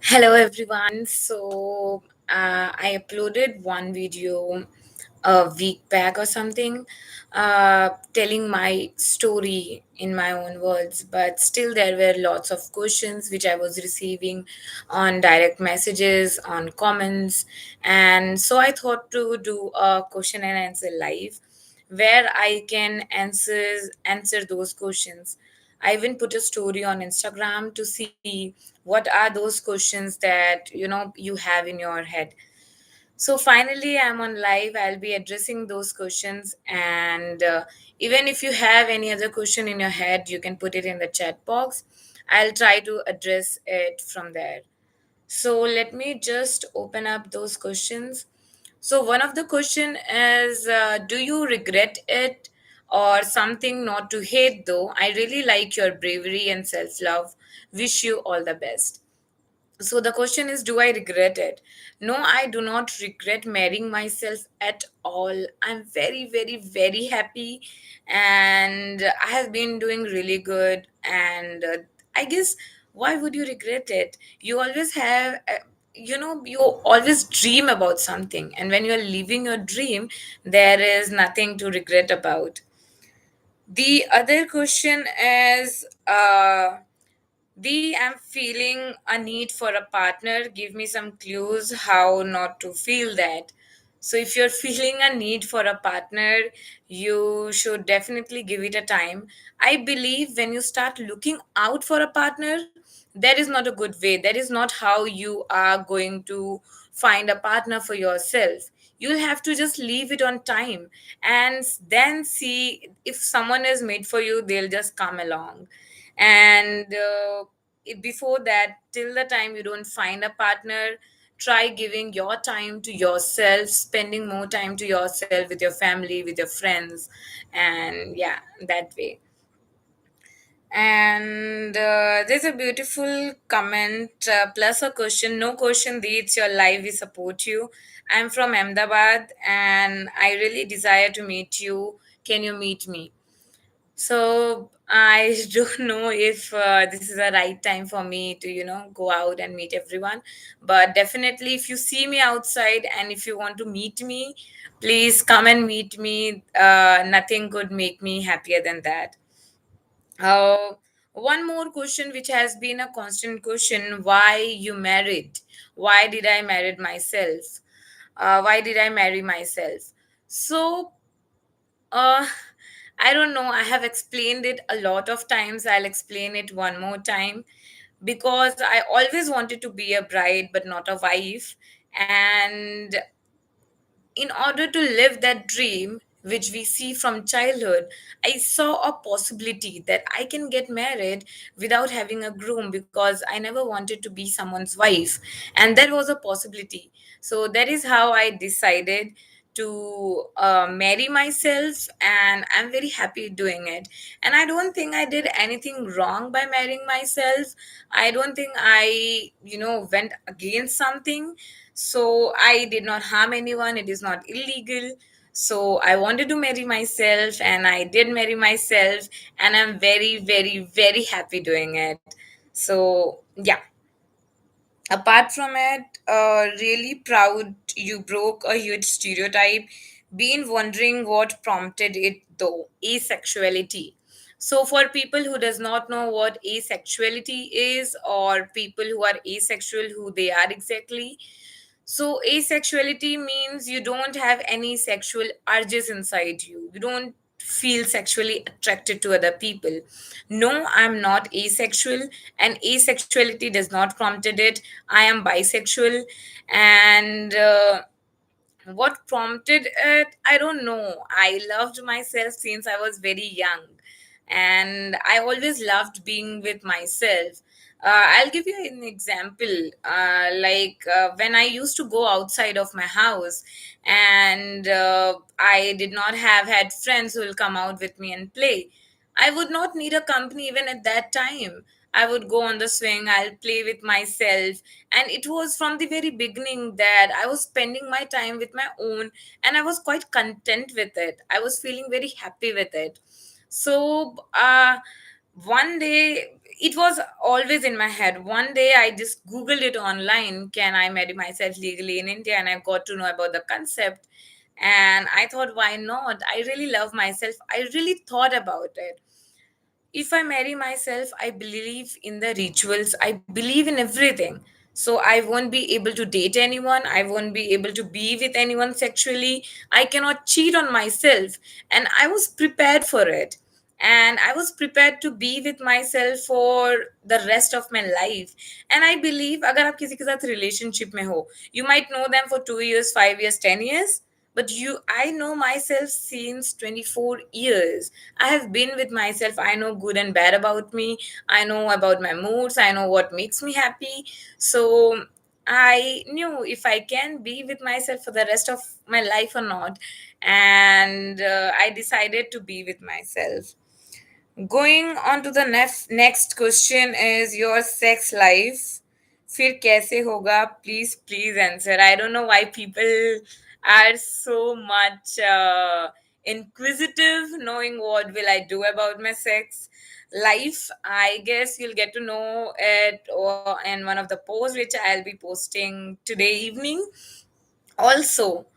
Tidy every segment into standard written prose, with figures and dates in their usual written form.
Hello everyone. I uploaded one video a week back or something, telling my story in my own words, but still there were lots of questions which I was receiving on direct messages, on comments, and so I thought to do a question and answer live where I can answer those questions. I even put a story on Instagram to see what are those questions that you have in your head. So finally, I'm on live. I'll be addressing those questions, and even if you have any other question in your head, you can put it in the chat box. I'll try to address it from there. So let me just open up those questions. So one of the question is, do you regret it or something not to hate though? I really like your bravery and self-love. Wish you all the best. So the question is, do I regret it? No, I do not regret marrying myself at all. I'm very, very, very happy, and I have been doing really good. And I guess, why would you regret it? You always have. You always dream about something, and when you're living your dream, there is nothing to regret about. The other question is, I'm feeling a need for a partner. Give me some clues how not to feel that. So, if you're feeling a need for a partner, you should definitely give it a time. I believe when you start looking out for a partner, that is not a good way. That is not how you are going to find a partner for yourself. You'll have to just leave it on time and then see if someone is made for you, they'll just come along. And before that, till the time you don't find a partner, try giving your time to yourself, spending more time to yourself with your family, with your friends, and yeah, that way. And there's a beautiful comment plus a question. No question, Dee, it's your life. We support you. I'm from Ahmedabad and I really desire to meet you. Can you meet me? So I don't know if this is the right time for me to, go out and meet everyone. But definitely, if you see me outside and if you want to meet me, please come and meet me. Nothing could make me happier than that. Uh, One more question, which has been a constant question: why you married? Why did I marry myself? Why did I marry myself? So, uh, I don't know. I have explained it a lot of times. I'll explain it one more time because I always wanted to be a bride, but not a wife. And in order to live that dream which we see from childhood, I saw a possibility that I can get married without having a groom because I never wanted to be someone's wife, and that was a possibility. So that is how I decided to marry myself, and I'm very happy doing it. And I don't think I did anything wrong by marrying myself. I don't think I went against something. So I did not harm anyone. It is not illegal. So I wanted to marry myself and I did marry myself, and I'm very, very, very happy doing it. So yeah, apart from it, really proud you broke a huge stereotype. Been wondering what prompted it though. Asexuality. So for people who does not know what asexuality is, or people who are asexual, who they are exactly, so asexuality means you don't have any sexual urges inside you. You don't feel sexually attracted to other people. No, I'm not asexual, and asexuality does not prompted it. I am bisexual, and what prompted it, I don't know. I loved myself since I was very young, and I always loved being with myself. I'll give you an example. When I used to go outside of my house, and I did not have had friends who will come out with me and play, I would not need a company even at that time. I would go on the swing, I'll play with myself. And it was from the very beginning that I was spending my time with my own, and I was quite content with it. I was feeling very happy with it. So one day, it was always in my head. One day I just googled it online, can I marry myself legally in India, and I got to know about the concept. And I thought, why not? I really love myself. I really thought about it. If I marry myself, I believe in the rituals, I believe in everything. So I won't be able to date anyone, I won't be able to be with anyone sexually, I cannot cheat on myself. And I was prepared for it. And I was prepared to be with myself for the rest of my life. And I believe अगर आप किसी के साथ relationship में हो, you might know them for 2 years, 5 years, 10 years, but I know myself since 24 years. I have been with myself. I know good and bad about me. I know about my moods. I know what makes me happy. So I knew if I can be with myself for the rest of my life or not. And I decided to be with myself. Going on to the next question is your sex life फिर कैसे होगा, please please answer. I don't know why people are so much inquisitive knowing what will I do about my sex life. I guess you'll get to know it or in one of the posts which I'll be posting today evening. Also,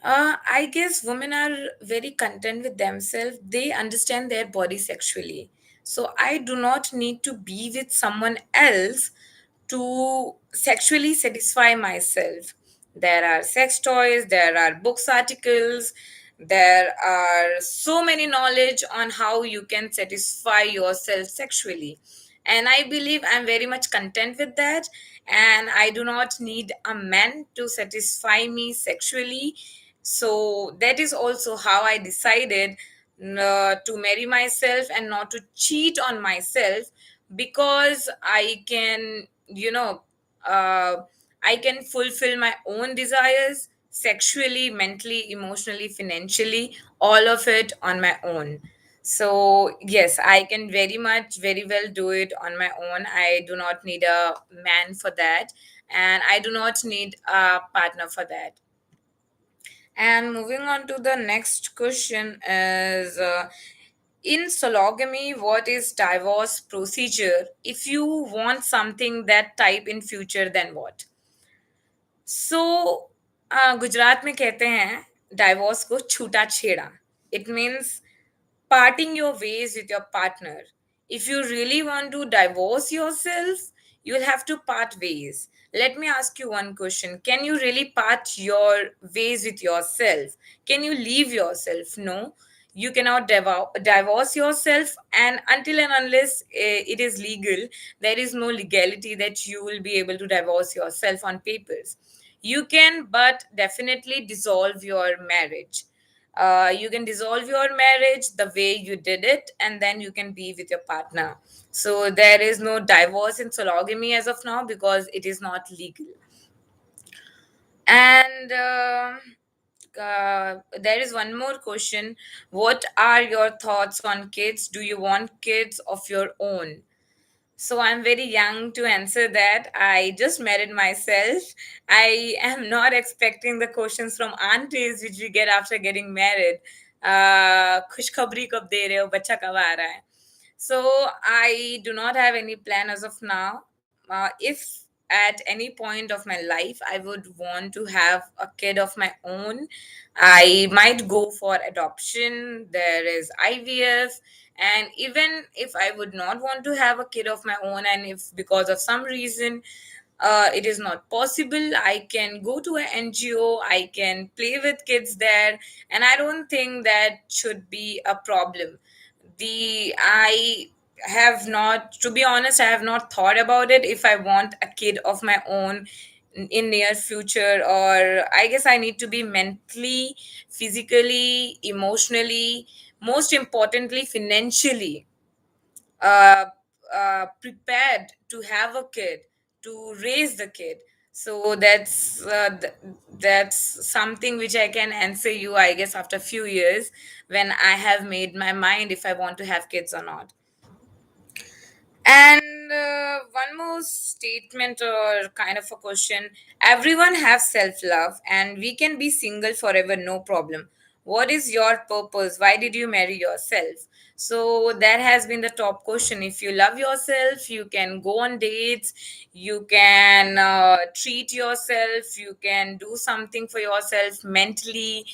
I guess women are very content with themselves. They understand their body sexually. So I do not need to be with someone else to sexually satisfy myself. There are sex toys, there are books articles, there are so many knowledge on how you can satisfy yourself sexually. And I believe I'm very much content with that. And I do not need a man to satisfy me sexually. So that is also how I decided to marry myself and not to cheat on myself, because I can, uh, I can fulfill my own desires sexually, mentally, emotionally, financially, all of it on my own. So yes, I can very much, very well do it on my own. I do not need a man for that, and I do not need a partner for that. And moving on to the next question is, in sologamy, what is divorce procedure? If you want something that type in future, then what? So Gujarat में कहते हैं divorce को छूटा छेड़ा. It means parting your ways with your partner. If you really want to divorce yourself, you'll have to part ways. Let me ask you one question. Can you really part your ways with yourself? Can you leave yourself? No. You cannot divorce yourself, and until and unless it is legal, there is no legality that you will be able to divorce yourself on papers. You can, but definitely dissolve your marriage. You can dissolve your marriage the way you did it, and then you can be with your partner. So there is no divorce in sologamy as of now because it is not legal. And there is one more question. What are your thoughts on kids? Do you want kids of your own? So I'm very young to answer that. I just married myself. I am not expecting the questions from aunties which we get after getting married. खुशखबरी कब दे रहे हो, बच्चा कब आ रहा है? So I do not have any plan as of now. If at any point of my life I would want to have a kid of my own, I might go for adoption. There is IVF. And even if I would not want to have a kid of my own, and if because of some reason it is not possible, I can go to an NGO, I can play with kids there, and I don't think that should be a problem. The I have not, to be honest, I have not thought about it if I want a kid of my own in near future. Or I guess I need to be mentally, physically, emotionally, most importantly financially uh, prepared to have a kid, to raise the kid. So that's something which I can answer you, I guess, after a few years, when I have made my mind if I want to have kids or not. And one more statement or kind of a question. Everyone has self love and we can be single forever, no problem. What is your purpose? Why did you marry yourself? So that has been the top question. If you love yourself, you can go on dates, you can treat yourself, you can do something for yourself mentally,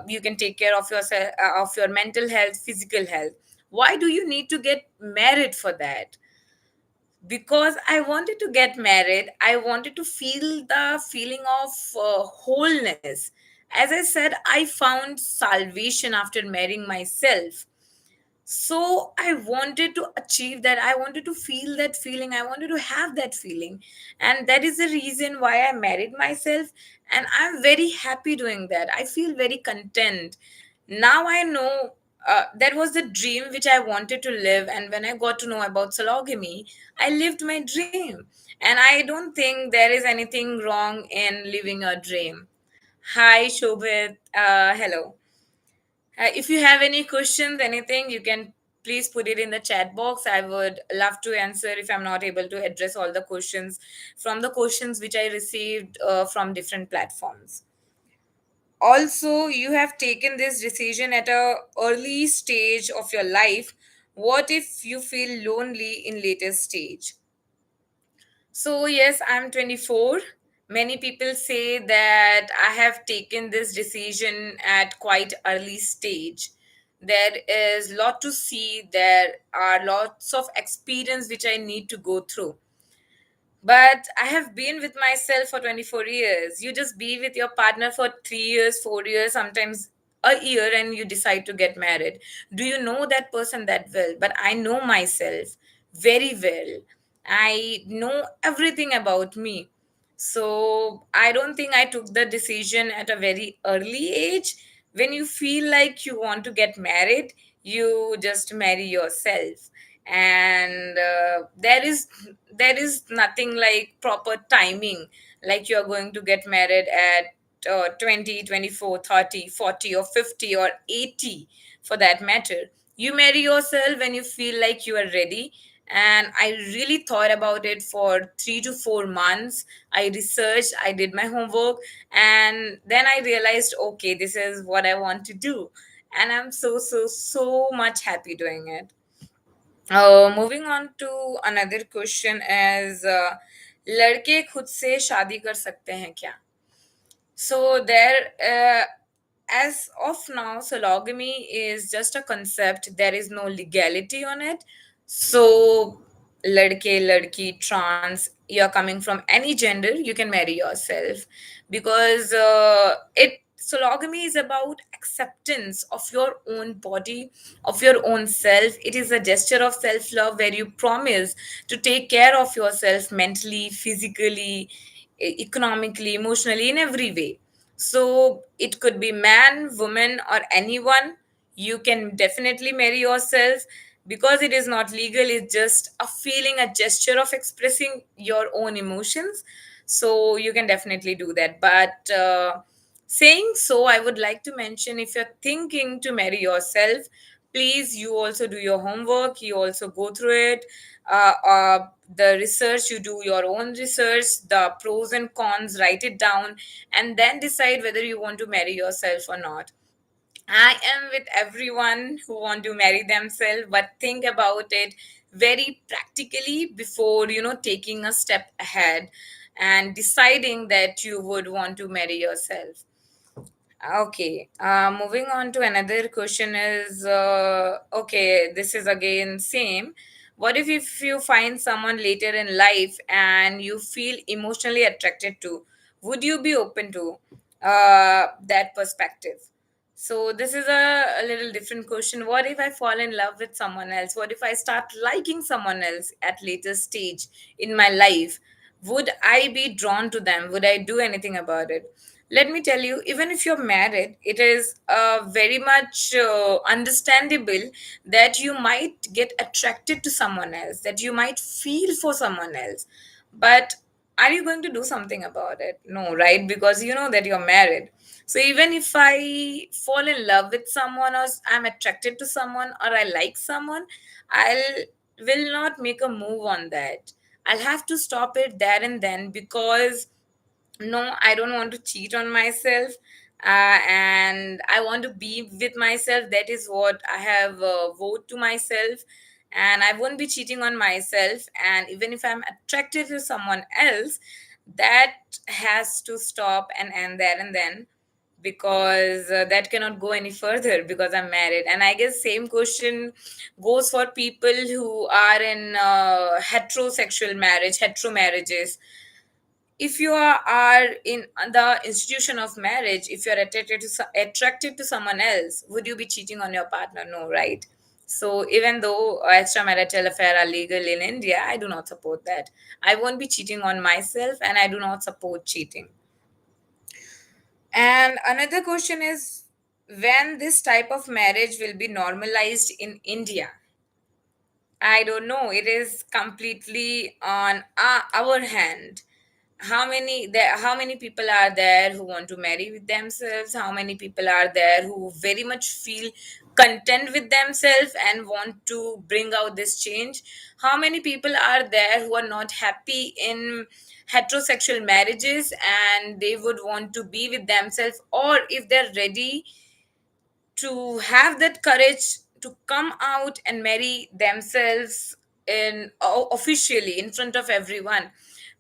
you can take care of yourself, of your mental health, physical health. Why do you need to get married for that? Because I wanted to get married, I wanted to feel the feeling of wholeness. As I said, I found salvation after marrying myself. So I wanted to achieve that, I wanted to feel that feeling, I wanted to have that feeling. And that is the reason why I married myself. And I'm very happy doing that, I feel very content. Now I know that was the dream which I wanted to live. And when I got to know about Sologamy, I lived my dream. And I don't think there is anything wrong in living a dream. Hi Shobhit, hello. If you have any questions, anything, you can please put it in the chat box. I would love to answer if I'm not able to address all the questions from the questions which I received from different platforms. Also, you have taken this decision at a early stage of your life. What if you feel lonely in later stage? So, yes, I'm 24. Many people say that I have taken this decision at quite early stage. There is lot to see. There are lots of experience which I need to go through. But I have been with myself for 24 years. You just be with your partner for 3 years, 4 years, sometimes a year, and you decide to get married. Do you know that person that well? But I know myself very well. I know everything about me. So I don't think I took the decision at a very early age. When you feel like you want to get married, you just marry yourself. And there is nothing like proper timing, like you're going to get married at 20, 24, 30, 40, or 50, or 80, for that matter. You marry yourself when you feel like you are ready. And I really thought about it for 3 to 4 months. I researched, I did my homework, and then I realized, okay, this is what I want to do. And I'm so much happy doing it. Moving on to another question is, लड़के खुद से शादी कर सकते हैं क्या? So there, as of now, sologamy is just a concept. There is no legality on it. So, ladke, ladki, trans, you're coming from any gender, you can marry yourself, because it sologamy is about acceptance of your own body, of your own self. It is a gesture of self love where you promise to take care of yourself mentally, physically, economically, emotionally, in every way. So it could be man, woman, or anyone. You can definitely marry yourself, because it is not legal. It's just a feeling, a gesture of expressing your own emotions. So you can definitely do that. But saying so, I would like to mention, if you're thinking to marry yourself, please, you also do your homework, you also go through it. The research, you do your own research, the pros and cons, write it down, and then decide whether you want to marry yourself or not. I am with everyone who want to marry themselves, but think about it very practically before, taking a step ahead and deciding that you would want to marry yourself. Okay, moving on to another question is, okay, this is again same. What if you find someone later in life and you feel emotionally attracted to? Would you be open to that perspective? So this is a little different question. What if I fall in love with someone else? What if I start liking someone else at later stage in my life? Would I be drawn to them? Would I do anything about it? Let me tell you, even if you're married, it is very much understandable that you might get attracted to someone else, that you might feel for someone else. But are you going to do something about it? No, right? Because you know that you're married. So even if I fall in love with someone, or I'm attracted to someone, or I like someone, I'll will not make a move on that. I'll have to stop it there and then, because no, I don't want to cheat on myself. and I want to be with myself. That is what I have vowed to myself, and I won't be cheating on myself. And even if I'm attracted to someone else, that has to stop and end there and then, because that cannot go any further because I'm married. And I guess same question goes for people who are in heterosexual marriage, hetero marriages. If you are in the institution of marriage, if you're attracted to someone else, would you be cheating on your partner? No, right? So even though extramarital affair are legal in India, I do not support that. I won't be cheating on myself, and I do not support cheating. And another question is, when this type of marriage will be normalized in India? I don't know. It is completely on our hand. How many people are there who want to marry with themselves? How many people are there who very much feel content with themselves and want to bring out this change? How many people are there who are not happy in heterosexual marriages and they would want to be with themselves, or if they're ready to have that courage to come out and marry themselves in officially in front of everyone?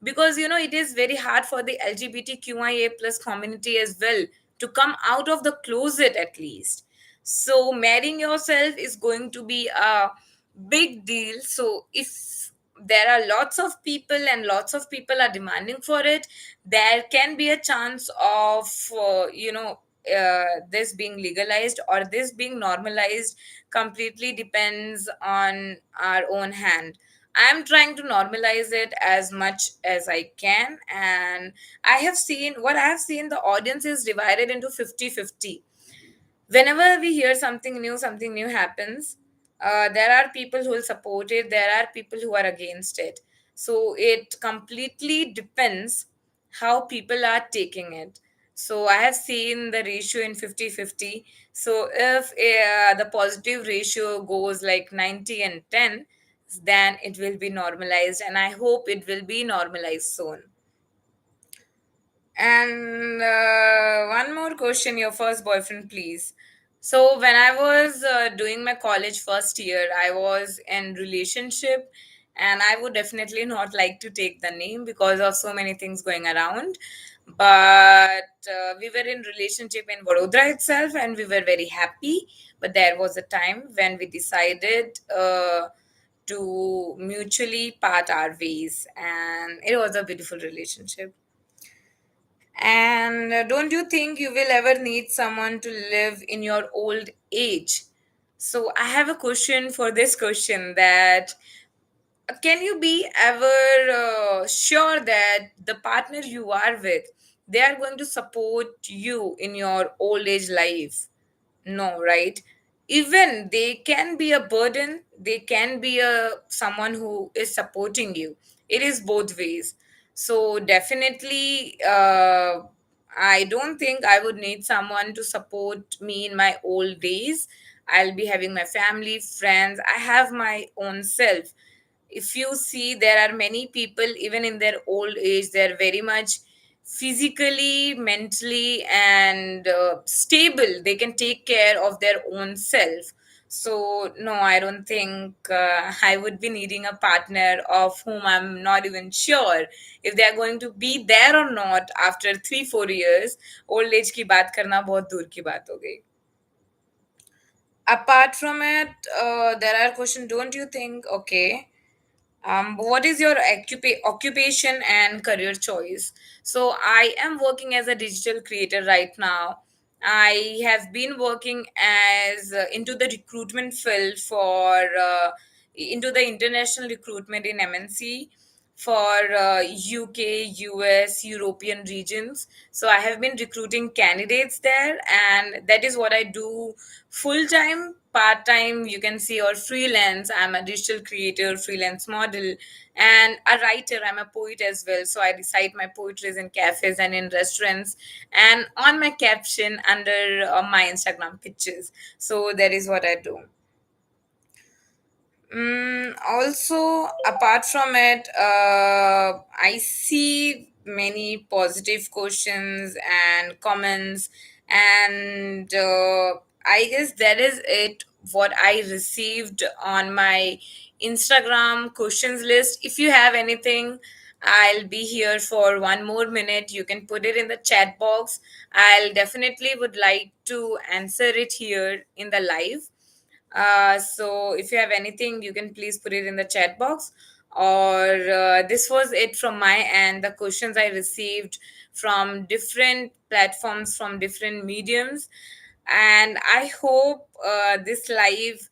Because it is very hard for the LGBTQIA plus community as well to come out of the closet at least. So marrying yourself is going to be a big deal. So if there are lots of people and lots of people are demanding for it, there can be a chance of this being legalized or this being normalized. Completely depends on our own hand. I'm trying to normalize it as much as I can, and I have seen the audience is divided into 50-50. Whenever we hear something new happens, there are people who will support it, there are people who are against it. So it completely depends how people are taking it. So I have seen the ratio in 50-50. So if the positive ratio goes like 90 and 10, then it will be normalized, and I hope it will be normalized soon. And one more question, your first boyfriend, please. So when I was doing my college first year, I was in relationship, and I would definitely not like to take the name because of so many things going around. But we were in relationship in Vadodara itself, and we were very happy. But there was a time when we decided to mutually part our ways, and it was a beautiful relationship. And don't you think you will ever need someone to live in your old age? So I have a question for this question, that can you be ever sure that the partner you are with, they are going to support you in your old age life? No, right? Even they can be a burden, they can be a someone who is supporting you. It is both ways. So definitely, I don't think I would need someone to support me in my old days. I'll be having my family, friends, I have my own self. If you see, there are many people even in their old age, they're very much physically, mentally, and stable. They can take care of their own self. So no, I don't think I would be needing a partner of whom I'm not even sure if they are going to be there or not after 3-4 years. Old age ki baat karna bahut dur ki baat ho gayi. Apart from it, there are questions. Don't you think? Okay, what is your occupation and career choice? So I am working as a digital creator right now. I have been working as into the recruitment field for into the international recruitment in MNC for UK, US, European regions. So I have been recruiting candidates there, and that is what I do full time, part time, you can see, or freelance. I'm a digital creator, freelance model, and a writer. I'm a poet as well. So I recite my poetries in cafes and in restaurants and on my caption under my Instagram pictures. So that is what I do. Also, apart from it, I see many positive questions and comments, And I guess that is it, what I received on my Instagram questions list. If you have anything, I'll be here for 1 more minute. You can put it in the chat box. I'll definitely would like to answer it here in the live. So if you have anything, you can please put it in the chat box. Or this was it from my end. The questions I received from different platforms, from different mediums, and I hope this live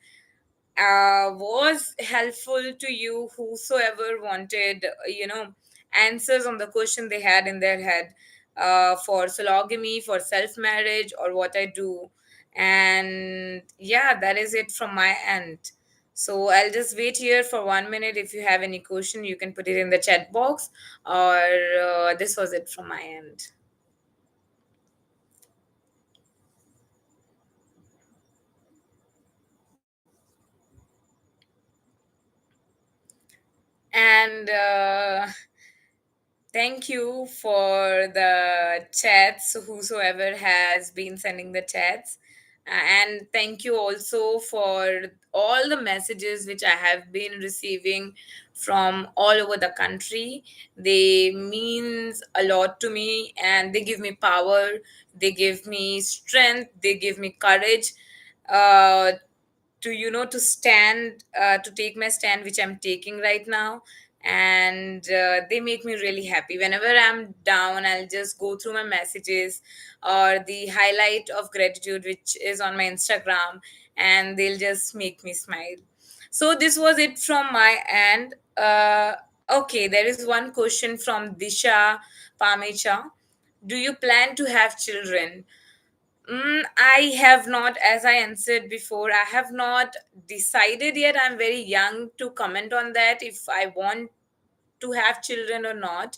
was helpful to you, whosoever wanted answers on the question they had in their head, for sologamy, for self marriage, or what I do. And yeah, that is it from my end. So I'll just wait here for 1 minute. If you have any question, you can put it in the chat box. Or this was it from my end. And thank you for the chats, whosoever has been sending the chats. And thank you also for all the messages which I have been receiving from all over the country. They means a lot to me, and they give me power, they give me strength, they give me courage, uh, to to stand, to take my stand which I'm taking right now. And they make me really happy. Whenever I'm down, I'll just go through my messages or the highlight of gratitude which is on my Instagram, and they'll just make me smile. So this was it from my end. Okay, there is one question from Disha Pamecha. Do you plan to have children? I have not, as I answered before, I have not decided yet. I'm very young to comment on that, if I want to have children or not.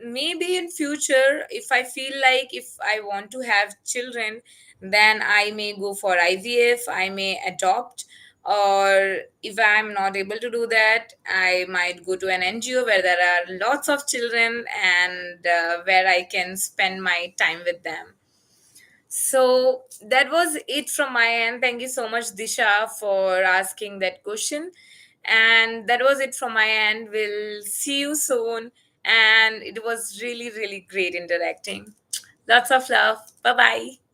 Maybe in future, if I feel like if I want to have children, then I may go for IVF, I may adopt. Or if I'm not able to do that, I might go to an NGO where there are lots of children, and where I can spend my time with them. So that was it from my end. Thank you so much, Disha, for asking that question. And that was it from my end. We'll see you soon. And it was really, really great interacting. Lots of love. Bye bye.